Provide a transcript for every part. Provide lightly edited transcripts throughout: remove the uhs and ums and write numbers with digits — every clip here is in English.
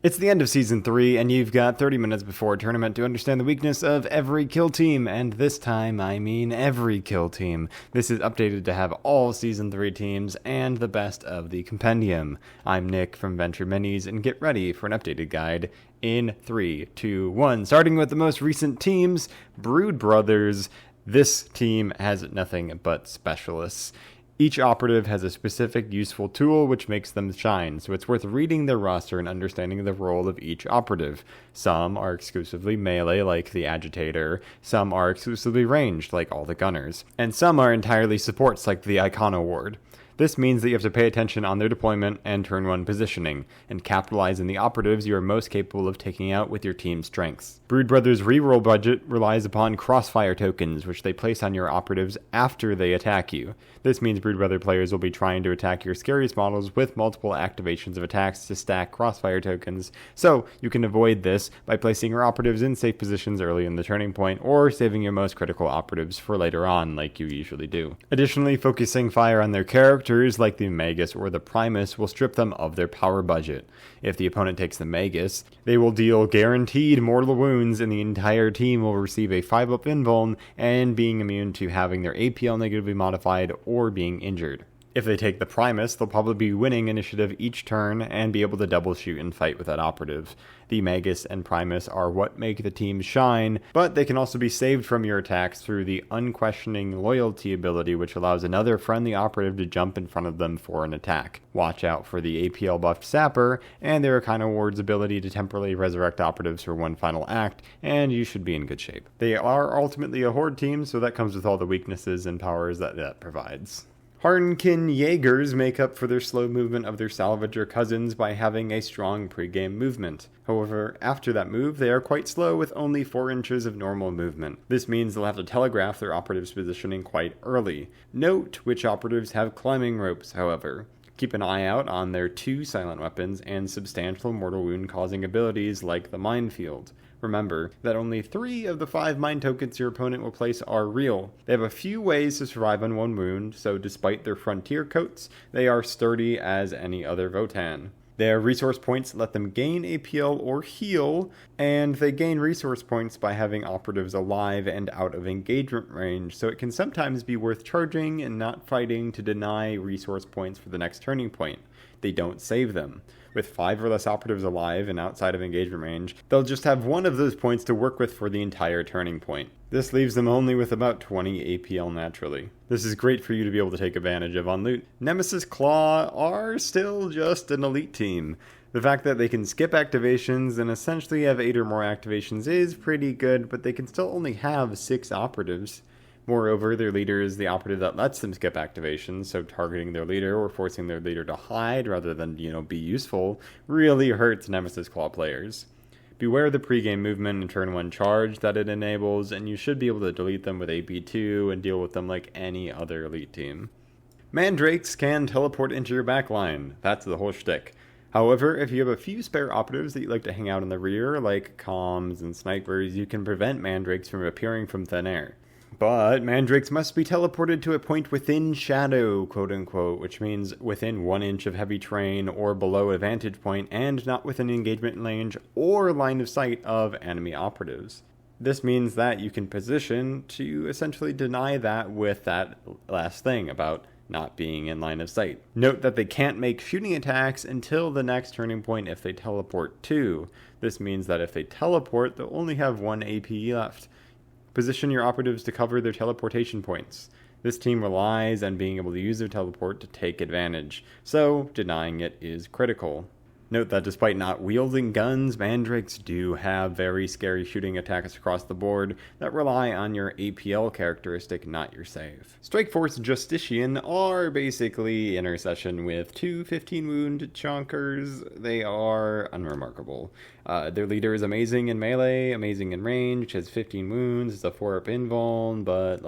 It's the end of Season 3, and you've got 30 minutes before a tournament to understand the weakness of every kill team, and this time I mean every kill team. This is updated to have all Season 3 teams and the best of the Compendium. I'm Nick from Venture Minis, and get ready for an updated guide in 3, 2, 1. Starting with the most recent teams, Brood Brothers. This team has nothing but specialists. Each operative has a specific useful tool which makes them shine, so it's worth reading their roster and understanding the role of each operative. Some are exclusively melee, like the Agitator, some are exclusively ranged, like all the Gunners, and some are entirely supports, like the Icono Ward. This means that you have to pay attention on their deployment and turn 1 positioning, and capitalize on the operatives you are most capable of taking out with your team's strengths. Brood Brothers' reroll budget relies upon crossfire tokens, which they place on your operatives after they attack you. This means Brood Brother players will be trying to attack your scariest models with multiple activations of attacks to stack crossfire tokens, so you can avoid this by placing your operatives in safe positions early in the turning point, or saving your most critical operatives for later on, like you usually do. Additionally, focusing fire on their characters, like the Magus or the Primus, will strip them of their power budget. If the opponent takes the Magus, they will deal guaranteed mortal wounds, and the entire team will receive a 5-up invuln and being immune to having their APL negatively modified or being injured. If they take the Primus, they'll probably be winning initiative each turn and be able to double shoot and fight with that operative. The Magus and Primus are what make the team shine, but they can also be saved from your attacks through the Unquestioning Loyalty ability, which allows another friendly operative to jump in front of them for an attack. Watch out for the APL buffed Sapper and their Icono Ward's ability to temporarily resurrect operatives for one final act, and you should be in good shape. They are ultimately a horde team, so that comes with all the weaknesses and powers that provides. Hernkyn Yaegirs make up for their slow movement of their Salvager cousins by having a strong pre-game movement. However, after that move, they are quite slow with only 4 inches of normal movement. This means they'll have to telegraph their operatives' positioning quite early. Note which operatives have climbing ropes, however. Keep an eye out on their 2 silent weapons and substantial mortal wound causing abilities like the Minefield. Remember that only 3 of the 5 mind tokens your opponent will place are real. They have a few ways to survive on 1 wound, so despite their frontier coats, they are sturdy as any other Votann. Their resource points let them gain APL or heal, and they gain resource points by having operatives alive and out of engagement range, so it can sometimes be worth charging and not fighting to deny resource points for the next turning point. They don't save them. With 5 or less operatives alive and outside of engagement range, they'll just have 1 of those points to work with for the entire turning point. This leaves them only with about 20 APL naturally. This is great for you to be able to take advantage of on loot. Nemesis Claw are still just an elite team. The fact that they can skip activations and essentially have 8 or more activations is pretty good, but they can still only have 6 operatives. Moreover, their leader is the operative that lets them skip activations, so targeting their leader or forcing their leader to hide rather than, be useful really hurts Nemesis Claw players. Beware the pregame movement and turn 1 charge that it enables, and you should be able to delete them with AP2 and deal with them like any other elite team. Mandrakes can teleport into your backline. That's the whole shtick. However, if you have a few spare operatives that you like to hang out in the rear, like comms and snipers, you can prevent Mandrakes from appearing from thin air. But Mandrakes must be teleported to a point within shadow, quote-unquote, which means within 1 inch of heavy terrain or below a vantage point, and not within engagement range or line of sight of enemy operatives. This means that you can position to essentially deny that with that last thing about not being in line of sight. Note that they can't make shooting attacks until the next turning point if they teleport too. This means that if they teleport, they'll only have 1 AP left. Position your operatives to cover their teleportation points. This team relies on being able to use their teleport to take advantage, so denying it is critical. Note that despite not wielding guns, Mandrakes do have very scary shooting attacks across the board that rely on your APL characteristic, not your save. Force Justian are basically intercession with 2 15-wound chonkers. They are unremarkable. Their leader is amazing in melee, amazing in range, has 15 wounds, is a 4-up invuln, but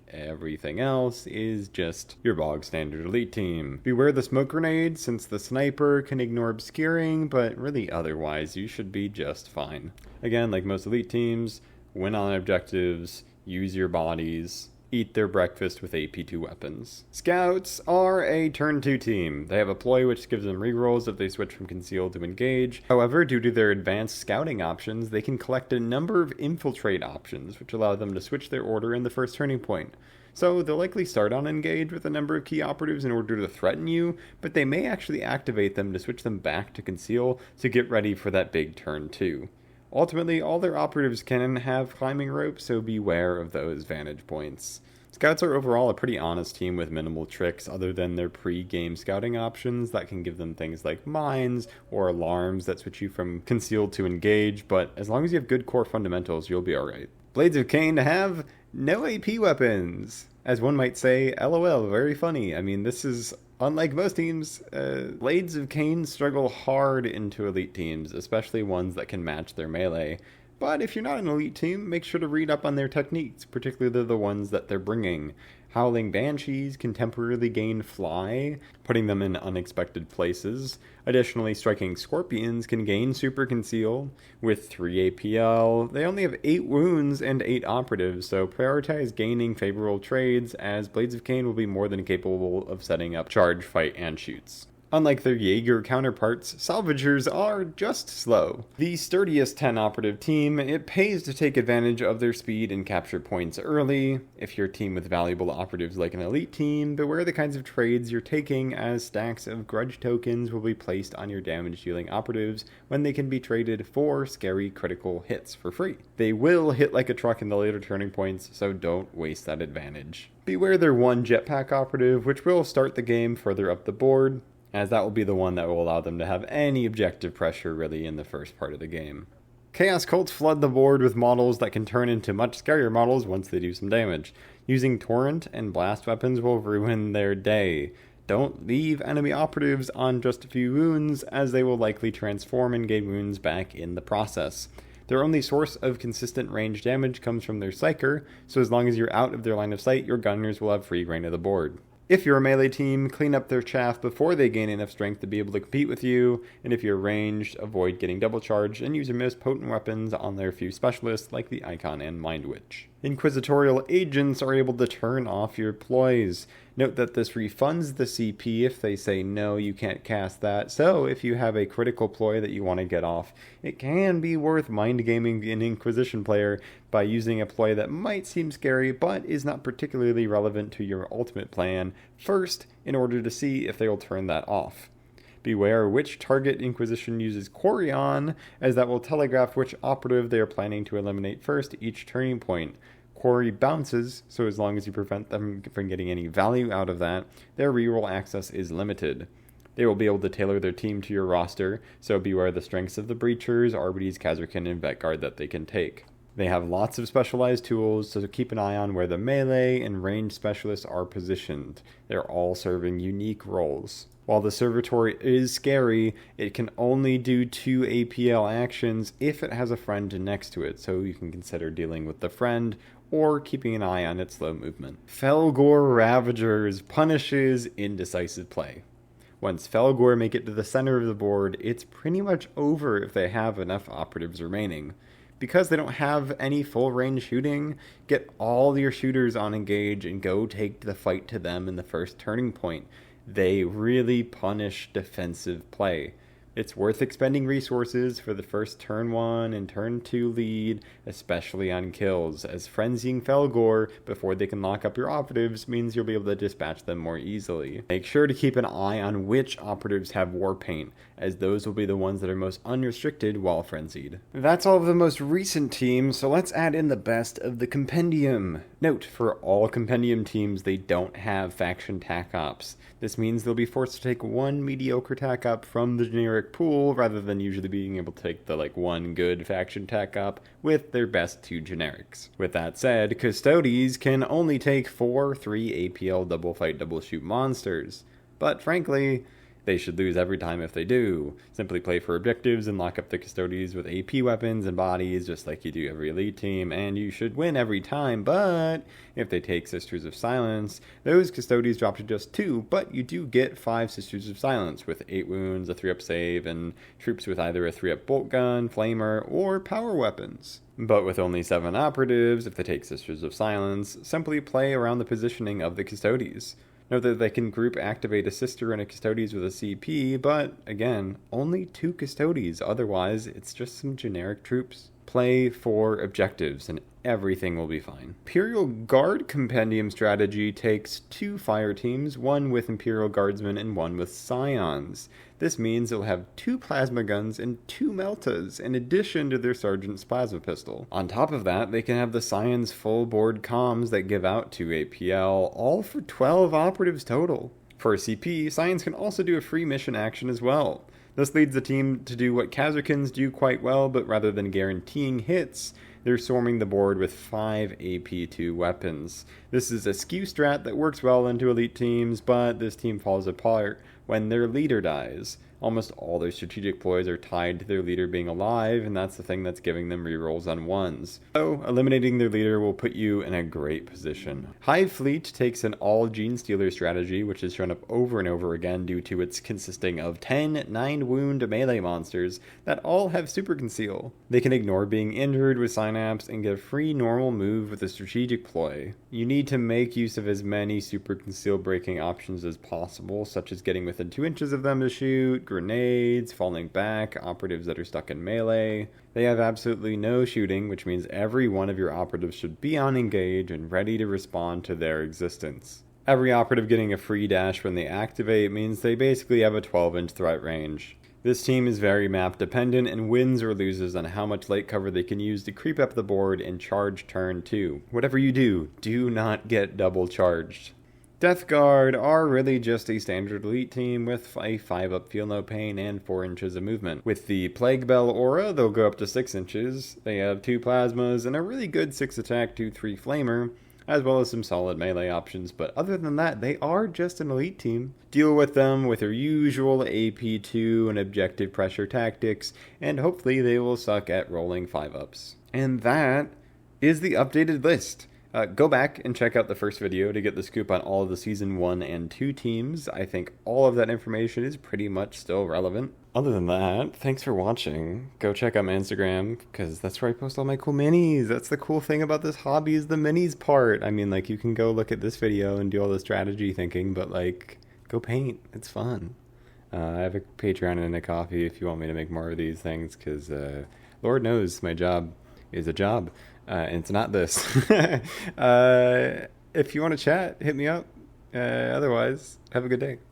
everything else is just your bog standard elite team. Beware the smoke grenade, since the sniper can ignore obscuring, but really otherwise you should be just fine. Again, like most elite teams, win on objectives, use your bodies, eat their breakfast with AP2 weapons. Scouts are a turn 2 team. They have a ploy which gives them rerolls if they switch from conceal to engage. However, due to their advanced scouting options, they can collect a number of infiltrate options, which allow them to switch their order in the first turning point. So they'll likely start on engage with a number of key operatives in order to threaten you, but they may actually activate them to switch them back to conceal to get ready for that big turn 2. Ultimately, all their operatives can have climbing ropes, so beware of those vantage points. Scouts are overall a pretty honest team with minimal tricks other than their pre-game scouting options that can give them things like mines or alarms that switch you from concealed to engage, but as long as you have good core fundamentals, you'll be alright. Blades of Khaine have no AP weapons. As one might say, LOL, very funny. I mean, this is unlike most teams. Blades of Khaine struggle hard into elite teams, especially ones that can match their melee. But if you're not an elite team, make sure to read up on their techniques, particularly the ones that they're bringing. Howling Banshees can temporarily gain fly, putting them in unexpected places. Additionally, Striking Scorpions can gain super conceal. With 3 APL, they only have 8 wounds and 8 operatives, so prioritize gaining favorable trades, as Blades of Khaine will be more than capable of setting up charge, fight, and shoots. Unlike their Jaeger counterparts, Salvagers are just slow. The sturdiest 10 operative team, it pays to take advantage of their speed and capture points early. If you're a team with valuable operatives like an elite team, beware the kinds of trades you're taking, as stacks of grudge tokens will be placed on your damage dealing operatives when they can be traded for scary critical hits for free. They will hit like a truck in the later turning points, so don't waste that advantage. Beware their one jetpack operative, which will start the game further up the board, as that will be the one that will allow them to have any objective pressure really in the first part of the game. Chaos Cults flood the board with models that can turn into much scarier models once they do some damage. Using Torrent and Blast weapons will ruin their day. Don't leave enemy operatives on just a few wounds, as they will likely transform and gain wounds back in the process. Their only source of consistent range damage comes from their Psyker, so as long as you're out of their line of sight, your gunners will have free reign of the board. If you're a melee team, clean up their chaff before they gain enough strength to be able to compete with you, and if you're ranged, avoid getting double charged and use your most potent weapons on their few specialists like the Icon and Mind Witch. Inquisitorial Agents are able to turn off your ploys. Note that this refunds the CP if they say no, you can't cast that, so if you have a critical ploy that you want to get off, it can be worth mind gaming an Inquisition player by using a ploy that might seem scary but is not particularly relevant to your ultimate plan first in order to see if they will turn that off. Beware which target Inquisition uses Quarry on, as that will telegraph which operative they are planning to eliminate first each turning point. Quarry bounces, so as long as you prevent them from getting any value out of that, their reroll access is limited. They will be able to tailor their team to your roster, so beware the strengths of the Breachers, Arbites, Khazarkin, and Vetguard that they can take. They have lots of specialized tools, so keep an eye on where the melee and ranged specialists are positioned. They're all serving unique roles. While the Servitory is scary, it can only do 2 APL actions if it has a friend next to it, so you can consider dealing with the friend or keeping an eye on its slow movement. Fellgor Ravagers punishes indecisive play. Once Fellgor make it to the center of the board, it's pretty much over if they have enough operatives remaining. Because they don't have any full range shooting, get all your shooters on engage and go take the fight to them in the first turning point. They really punish defensive play. It's worth expending resources for the first turn 1 and turn 2 lead, especially on kills, as frenzying Fellgor before they can lock up your operatives means you'll be able to dispatch them more easily. Make sure to keep an eye on which operatives have war paint, as those will be the ones that are most unrestricted while frenzied. That's all of the most recent teams, so let's add in the best of the Compendium. Note, for all Compendium teams, they don't have faction tac ops. This means they'll be forced to take one mediocre tac op from the generic pool, rather than usually being able to take the one good faction tac op with their best 2 generics. With that said, Custodes can only take 4 3 APL double fight double shoot monsters. But frankly, They should lose every time if they do. Simply play for objectives and lock up the Custodies with AP weapons and bodies just like you do every elite team, and you should win every time. But if they take Sisters of Silence, those Custodies drop to just 2, but you do get 5 Sisters of Silence with 8 wounds, a 3-up save, and troops with either a 3-up bolt gun, flamer, or power weapons. But with only 7 operatives, if they take Sisters of Silence, simply play around the positioning of the Custodies. Note that they can group activate a Sister and a Custodies with a CP, but again, only 2 Custodies, otherwise it's just some generic troops. Play for objectives and everything will be fine. Imperial Guard Compendium strategy takes 2 fire teams, one with Imperial Guardsmen and one with Scions. This means they'll have 2 plasma guns and 2 meltas, in addition to their Sergeant's plasma pistol. On top of that, they can have the Scions full board comms that give out 2 APL, all for 12 operatives total. For a CP, Scions can also do a free mission action as well. This leads the team to do what Khazarkins do quite well, but rather than guaranteeing hits, they're swarming the board with 5 AP2 weapons. This is a skew strat that works well into elite teams, but this team falls apart when their leader dies. Almost all their strategic ploys are tied to their leader being alive, and that's the thing that's giving them rerolls on 1s. So, eliminating their leader will put you in a great position. Hive Fleet takes an all-Gene Stealer strategy, which is shown up over and over again due to its consisting of 10 9-wound melee monsters that all have Super Conceal. They can ignore being injured with Synapse and get a free normal move with a strategic ploy. You need to make use of as many Super Conceal breaking options as possible, such as getting within 2 inches of them to shoot, grenades, falling back, operatives that are stuck in melee. They have absolutely no shooting, which means every one of your operatives should be on engage and ready to respond to their existence. Every operative getting a free dash when they activate means they basically have a 12-inch threat range. This team is very map dependent and wins or loses on how much late cover they can use to creep up the board and charge turn 2. Whatever you do not get double charged. Death Guard are really just a standard elite team with a 5-up Feel No Pain and 4 inches of movement. With the Plague Bell aura, they'll go up to 6 inches. They have 2 plasmas and a really good 6 attack 2-3 flamer, as well as some solid melee options, but other than that, they are just an elite team. Deal with them with their usual AP2 and objective pressure tactics, and hopefully they will suck at rolling 5-ups. And that is the updated list. Go back and check out the first video to get the scoop on all of the Season 1 and 2 teams. I think all of that information is pretty much still relevant. Other than that, thanks for watching. Go check out my Instagram, because that's where I post all my cool minis. That's the cool thing about this hobby, is the minis part. I mean, like, you can go look at this video and do all the strategy thinking, but, like, go paint. It's fun. I have a Patreon and a coffee if you want me to make more of these things, because Lord knows my job is a job. And it's not this. If you want to chat, hit me up. Otherwise, have a good day.